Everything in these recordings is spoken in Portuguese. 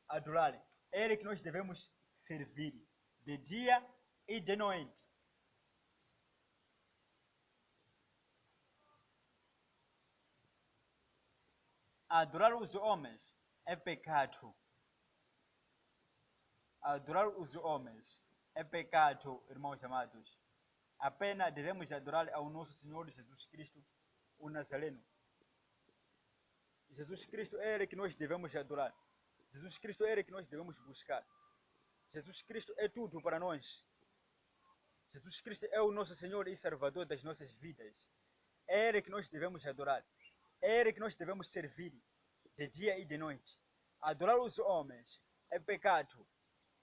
adorar. É Ele que nós devemos servir de dia e de noite. Adorar os homens é pecado. Adorar os homens é pecado, irmãos amados. Apenas devemos adorar ao nosso Senhor Jesus Cristo, o Nazareno. Jesus Cristo é Ele que nós devemos adorar. Jesus Cristo é Ele que nós devemos buscar. Jesus Cristo é tudo para nós. Jesus Cristo é o nosso Senhor e Salvador das nossas vidas. É Ele que nós devemos adorar. É Ele que nós devemos servir de dia e de noite. Adorar os homens é pecado.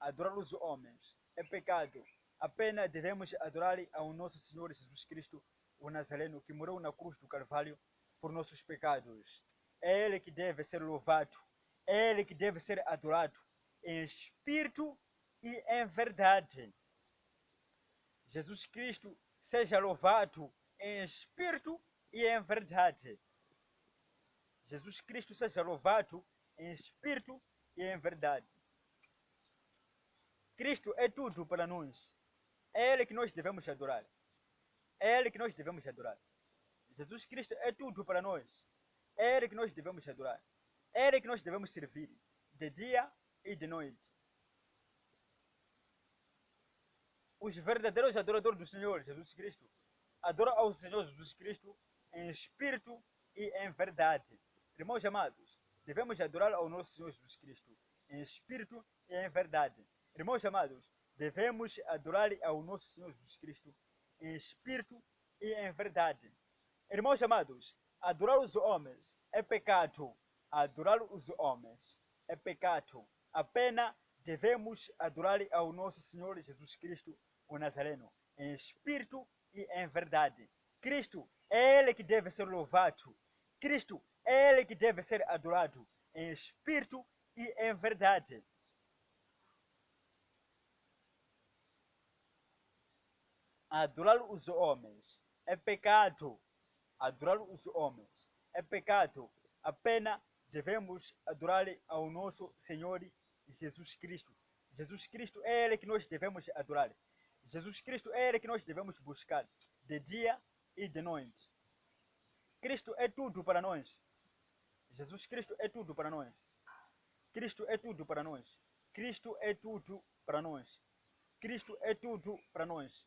Adorar os homens é pecado. Apenas devemos adorar ao nosso Senhor Jesus Cristo, o Nazareno, que morreu na cruz do Carvalho por nossos pecados. É Ele que deve ser louvado. É Ele que deve ser adorado em espírito e em verdade. Jesus Cristo seja louvado em espírito e em verdade. Jesus Cristo seja louvado em espírito e em verdade. Cristo é tudo para nós. É Ele que nós devemos adorar. É Ele que nós devemos adorar. Jesus Cristo é tudo para nós. É Ele que nós devemos adorar. É Ele que nós devemos servir de dia e de noite. Os verdadeiros adoradores do Senhor Jesus Cristo adoram ao Senhor Jesus Cristo em espírito e em verdade. Irmãos amados, devemos adorar ao nosso Senhor Jesus Cristo em espírito e em verdade. Irmãos amados, devemos adorar ao nosso Senhor Jesus Cristo em espírito e em verdade. Irmãos amados, adorar os homens é pecado. Adorar os homens é pecado. Apenas devemos adorar ao nosso Senhor Jesus Cristo, o Nazareno, em espírito e em verdade. Cristo é Ele que deve ser louvado. Cristo é Ele que deve ser adorado em espírito e em verdade. Adorar os homens é pecado. Adorar os homens é pecado. Apenas devemos adorar ao nosso Senhor Jesus Cristo. Jesus Cristo é Ele que nós devemos adorar. Jesus Cristo é Ele que nós devemos buscar de dia e de noite. Cristo é tudo para nós. Jesus Cristo é tudo para nós. Cristo é tudo para nós. Cristo é tudo para nós. Cristo é tudo para nós.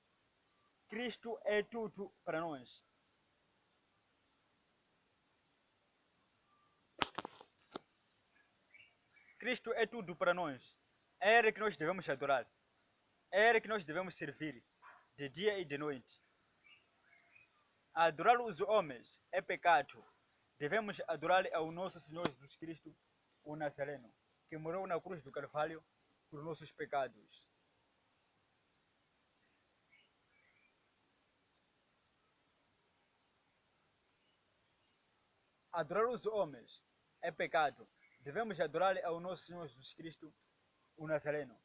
Cristo é tudo para nós. Cristo é tudo para nós. É Ele que nós devemos adorar. É Ele que nós devemos servir de dia e de noite. Adorar os homens é pecado. Devemos adorar ao nosso Senhor Jesus Cristo, o Nazareno, que morreu na cruz do Carvalho por nossos pecados. Adorar os homens é pecado. Devemos adorar ao nosso Senhor Jesus Cristo, o Nazareno,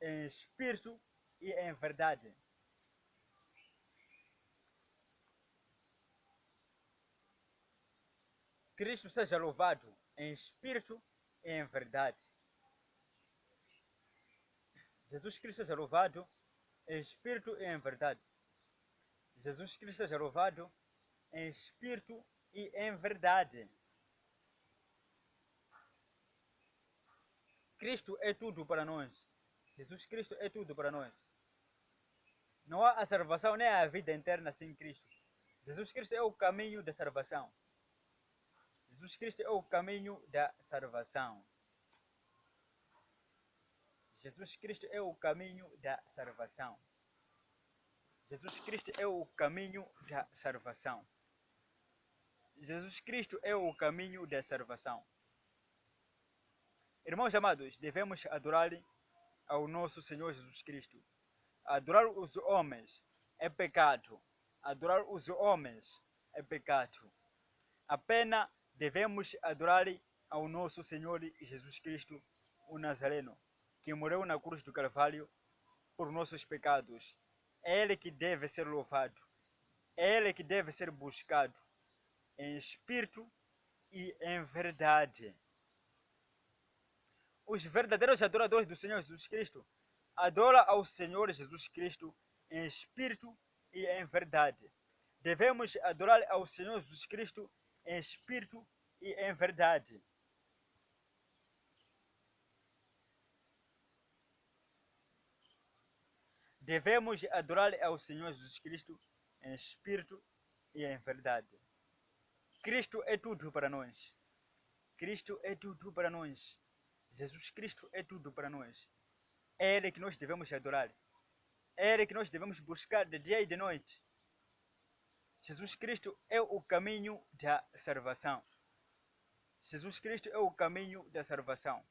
em espírito e em verdade. Cristo seja louvado em espírito e em verdade. Jesus Cristo seja louvado em espírito e em verdade. Jesus Cristo seja louvado em espírito e em verdade. Cristo é tudo para nós. Jesus Cristo é tudo para nós. Não há a salvação nem a vida eterna sem Cristo. Jesus Cristo é o caminho da salvação. Jesus Cristo é o caminho da salvação. Jesus Cristo é o caminho da salvação. Jesus Cristo é o caminho da salvação. Jesus Cristo é o caminho da salvação. Irmãos amados, devemos adorar ao nosso Senhor Jesus Cristo. Adorar os homens é pecado. Adorar os homens é pecado. Apenas devemos adorar ao nosso Senhor Jesus Cristo, o Nazareno, que morreu na cruz do Carvalho por nossos pecados. É Ele que deve ser louvado. É Ele que deve ser buscado em espírito e em verdade. Os verdadeiros adoradores do Senhor Jesus Cristo adoram ao Senhor Jesus Cristo em espírito e em verdade. Devemos adorar ao Senhor Jesus Cristo em espírito e em verdade. Devemos adorar ao Senhor Jesus Cristo em espírito e em verdade. Cristo é tudo para nós. Cristo é tudo para nós. Jesus Cristo é tudo para nós. É Ele que nós devemos adorar. É Ele que nós devemos buscar de dia e de noite. Jesus Cristo é o caminho da salvação. Jesus Cristo é o caminho da salvação.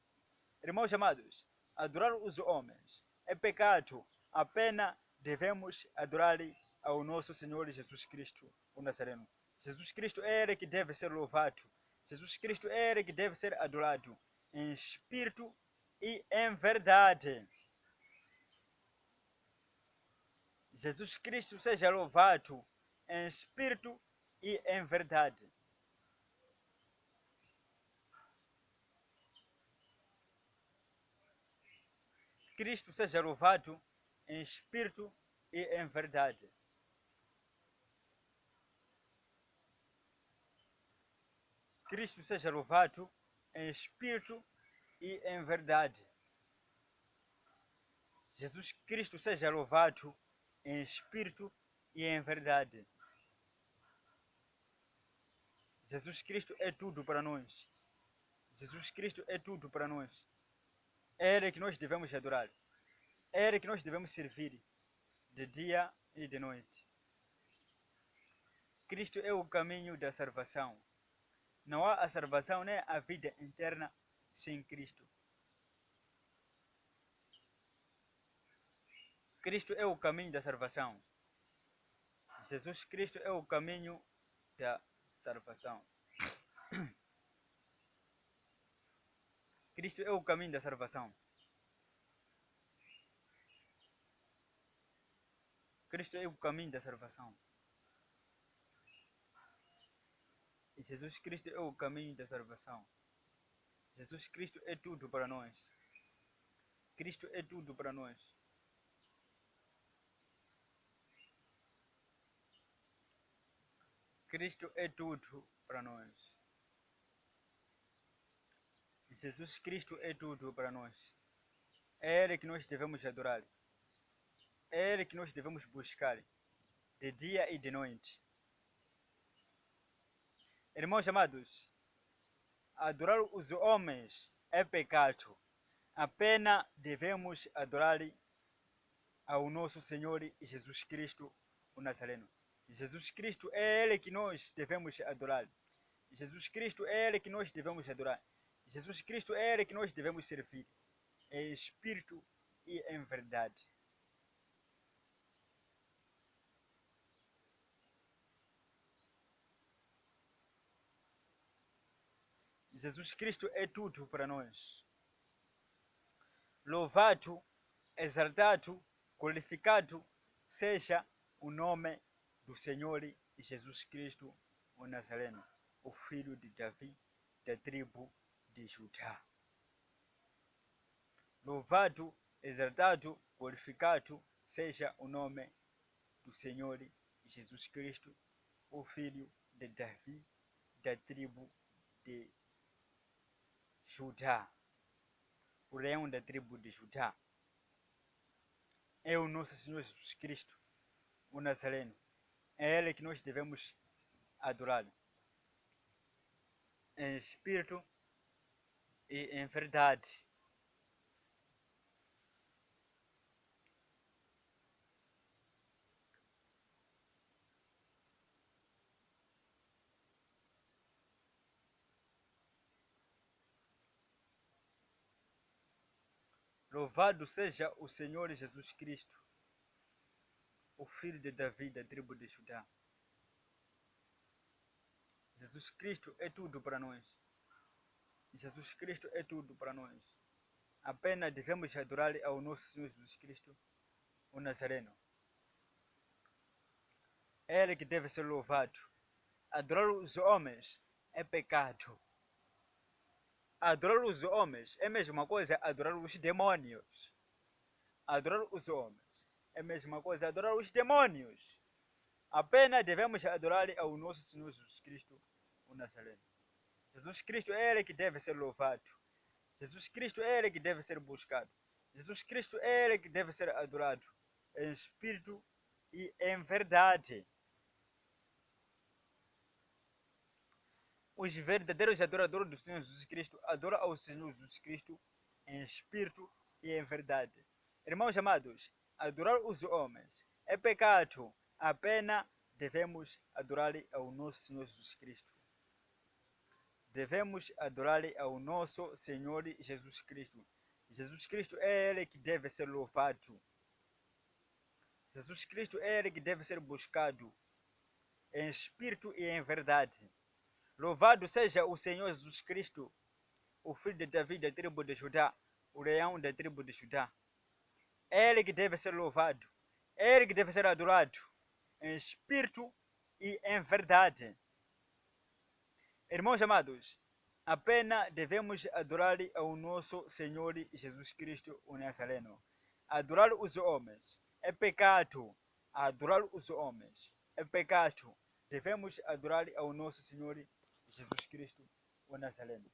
Irmãos amados, adorar os homens é pecado. Apenas devemos adorar ao nosso Senhor Jesus Cristo, o Nazareno. Jesus Cristo é Ele que deve ser louvado. Jesus Cristo é Ele que deve ser adorado em espírito e em verdade. Jesus Cristo seja louvado em espírito e em verdade. Cristo seja louvado em espírito e em verdade. Cristo seja louvado em espírito e em verdade. Jesus Cristo seja louvado em espírito e em verdade. Jesus Cristo é tudo para nós. Jesus Cristo é tudo para nós. É Ele que nós devemos adorar. É Ele que nós devemos servir de dia e de noite. Cristo é o caminho da salvação. Não há a salvação nem a vida eterna sem Cristo. Cristo é o caminho da salvação. Jesus Cristo é o caminho da salvação. Cristo é o caminho da salvação. Cristo é o caminho da salvação. E Jesus Cristo é o caminho da salvação. Jesus Cristo é tudo para nós. Cristo é tudo para nós. Cristo é tudo para nós. Jesus Cristo é tudo para nós. É Ele que nós devemos adorar. É Ele que nós devemos buscar de dia e de noite. Irmãos amados, adorar os homens é pecado. Apenas devemos adorar ao nosso Senhor Jesus Cristo, o Nazareno. Jesus Cristo é Ele que nós devemos adorar. Jesus Cristo é Ele que nós devemos adorar. Jesus Cristo é Ele que nós devemos servir em espírito e em verdade. Jesus Cristo é tudo para nós. Louvado, exaltado, glorificado seja o nome do Senhor Jesus Cristo, o Nazareno, o filho de Davi, da tribo de Judá. Louvado, exaltado, glorificado seja o nome do Senhor Jesus Cristo, o filho de Davi, da tribo de Judá, o leão da tribo de Judá. É o nosso Senhor Jesus Cristo, o Nazareno. É Ele que nós devemos adorar em espírito e em verdade. Louvado seja o Senhor Jesus Cristo, o filho de Davi, da tribo de Judá. Jesus Cristo é tudo para nós. Jesus Cristo é tudo para nós. Apenas devemos adorar ao nosso Senhor Jesus Cristo, o Nazareno. É Ele que deve ser louvado. Adorar os homens é pecado. Adorar os homens é a mesma coisa adorar os demônios. Adorar os homens é a mesma coisa adorar os demônios. Apenas devemos adorar ao nosso Senhor Jesus Cristo, o Nazareno. Jesus Cristo é Ele que deve ser louvado. Jesus Cristo é Ele que deve ser buscado. Jesus Cristo é Ele que deve ser adorado em espírito e em verdade. Os verdadeiros adoradores do Senhor Jesus Cristo adoram ao Senhor Jesus Cristo em espírito e em verdade. Irmãos amados, adorar os homens é pecado. Apenas devemos adorar ao nosso Senhor Jesus Cristo. Devemos adorar ao nosso Senhor Jesus Cristo. Jesus Cristo é Ele que deve ser louvado. Jesus Cristo é Ele que deve ser buscado em espírito e em verdade. Louvado seja o Senhor Jesus Cristo, o filho de Davi da tribo de Judá, o leão da tribo de Judá. É Ele que deve ser louvado. É Ele que deve ser adorado em espírito e em verdade. Irmãos amados, apenas devemos adorar ao nosso Senhor Jesus Cristo, o Nazareno. Adorar os homens é pecado. Adorar os homens é pecado. Devemos adorar ao nosso Senhor Jesus Cristo, o Nazareno.